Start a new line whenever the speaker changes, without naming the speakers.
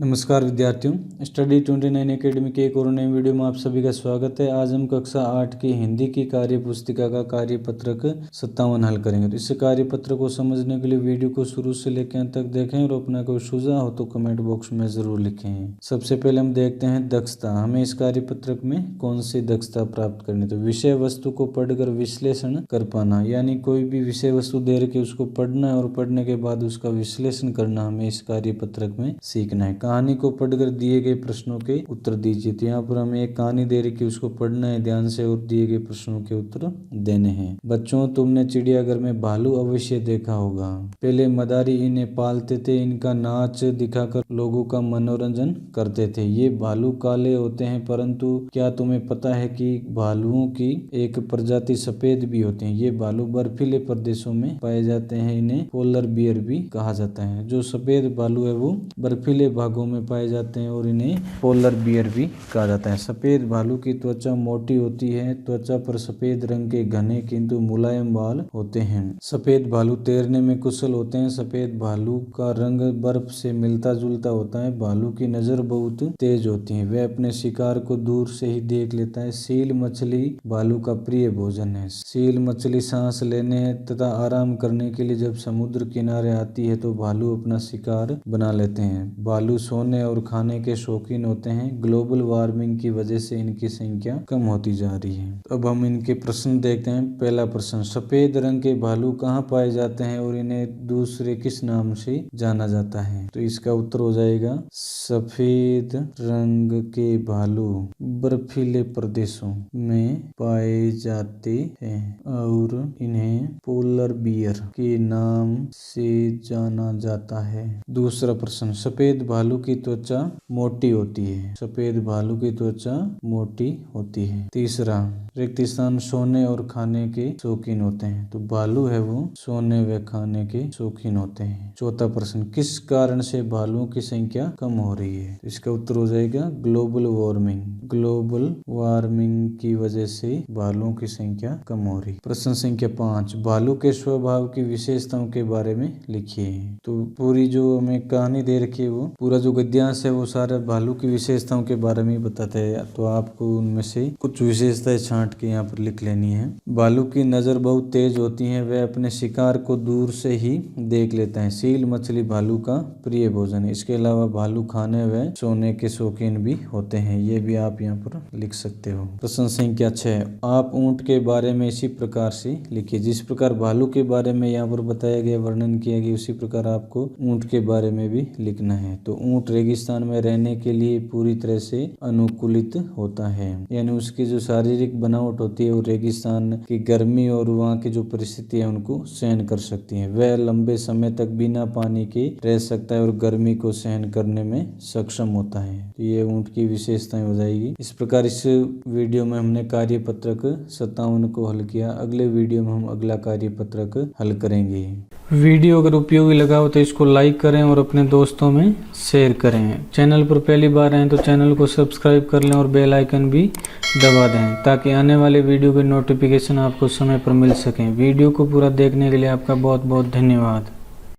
नमस्कार विद्यार्थियों, study 29 academy के एक और नए वीडियो में आप सभी का स्वागत है। आज हम कक्षा 8 की हिंदी की कार्य पुस्तिका का कार्यपत्रक 57 हल करेंगे। तो इस कार्यपत्र को समझने के लिए वीडियो को शुरू से लेकर अंत तक देखें और अपना कोई सुझाव हो तो कमेंट बॉक्स में जरूर लिखें। सबसे पहले हम देखते हैं दक्षता। हमें इस कार्यपत्रक में कौन सी दक्षता प्राप्त करनी। तो विषय वस्तु को पढ़कर विश्लेषण कर पाना, यानी कोई भी विषय वस्तु दे रखी उसको पढ़ना है और पढ़ने के बाद उसका विश्लेषण करना हमें इस कार्यपत्रक में सीखना है। कहानी को पढ़कर दिए गए प्रश्नों के उत्तर दीजिए। तो यहाँ पर हमें एक कहानी दे रही कि उसको पढ़ना है ध्यान से और दिए गए प्रश्नों के उत्तर देने हैं। बच्चों, तुमने चिड़ियाघर में भालू अवश्य देखा होगा। पहले मदारी इन्हें पालते थे, इनका नाच दिखाकर लोगों का मनोरंजन करते थे। ये भालू काले होते हैं, परंतु क्या तुम्हें पता है कि भालुओं की एक प्रजाति सफेद भी होते हैं। ये भालू बर्फीले प्रदेशों में पाए जाते हैं। इन्हें पोलर बियर भी कहा जाता है। जो सफेद भालू है वो बर्फीले भागों में पाए जाते हैं और इन्हें पोलर बियर भी कहा जाता है। सफेद भालू की त्वचा मोटी होती है। त्वचा पर सफेद रंग के घने किंतु मुलायम बाल होते हैं। सफेद भालू तैरने में कुशल होते हैं। सफेद भालू का रंग बर्फ से मिलता जुलता होता है। भालू की नजर बहुत तेज होती है। वह अपने शिकार को दूर से ही देख लेता है। सील मछली भालू का प्रिय भोजन है। सील मछली सांस लेने तथा आराम करने के लिए जब समुद्र किनारे आती है तो भालू अपना शिकार बना लेते हैं। भालू सोने और खाने के शौकीन होते हैं। ग्लोबल वार्मिंग की वजह से इनकी संख्या कम होती जा रही है। अब हम इनके प्रश्न देखते हैं। पहला प्रश्न, सफेद रंग के भालू कहाँ पाए जाते हैं और इन्हें दूसरे किस नाम से जाना जाता है। तो इसका उत्तर हो जाएगा सफेद रंग के भालू बर्फीले प्रदेशों में पाए जाते हैं और इन्हें पोलर बियर के नाम से जाना जाता है। दूसरा प्रश्न, सफेद भालू की त्वचा मोटी होती है। सफेद भालू की त्वचा मोटी होती है। तीसरा, रेगिस्तान सोने और खाने के शौकीन होते हैं। तो भालू है वो सोने व खाने के शौकीन होते हैं। चौथा प्रश्न, किस कारण से भालुओं की संख्या कम हो रही है। तो इसका उत्तर हो जाएगा ग्लोबल वार्मिंग। ग्लोबल वार्मिंग की वजह से भालुओं की संख्या कम हो रही। प्रश्न संख्या 5, भालू के स्वभाव की विशेषताओं के बारे में लिखिए। तो पूरी जो हमें कहानी दे रखी है वो पूरा जो गद्यांश है वो सारे भालू की विशेषताओं के बारे में बताते हैं। तो आपको उनमें से कुछ विशेषताएं छांट के यहाँ पर लिख लेनी है। भालू की नजर बहुत तेज होती है। वह अपने शिकार को दूर से ही देख लेता है। सील मछली भालू का प्रिय भोजन है। इसके अलावा भालू खाने व सोने के शौकीन भी होते हैं। ये भी आप यहाँ पर लिख सकते हो। प्रश्न संख्या 6, आप ऊंट के बारे में इसी प्रकार से लिखिए। जिस प्रकार भालू के बारे में यहाँ पर बताया गया, वर्णन किया गया, उसी प्रकार आपको ऊंट के बारे में भी लिखना है। तो ऊंट रेगिस्तान में रहने के लिए पूरी तरह से अनुकूलित होता है, यानी उसकी जो शारीरिक बनावट होती है वो रेगिस्तान की गर्मी और वहाँ की जो परिस्थिति है उनको सहन कर सकती है। वह लंबे समय तक बिना पानी के रह सकता है और गर्मी को सहन करने में सक्षम होता है। तो ये ऊंट की विशेषताएं हो जाएगी। इस प्रकार इस वीडियो में हमने कार्यपत्रक 57 को हल किया। अगले वीडियो में हम अगला कार्यपत्रक हल करेंगे। वीडियो अगर उपयोगी लगा हो तो इसको लाइक करें और अपने दोस्तों में शेयर करें। चैनल पर पहली बार आए तो चैनल को सब्सक्राइब कर लें और बेल आइकन भी दबा दें ताकि आने वाले वीडियो के नोटिफिकेशन आपको समय पर मिल सकें। वीडियो को पूरा देखने के लिए आपका बहुत बहुत धन्यवाद।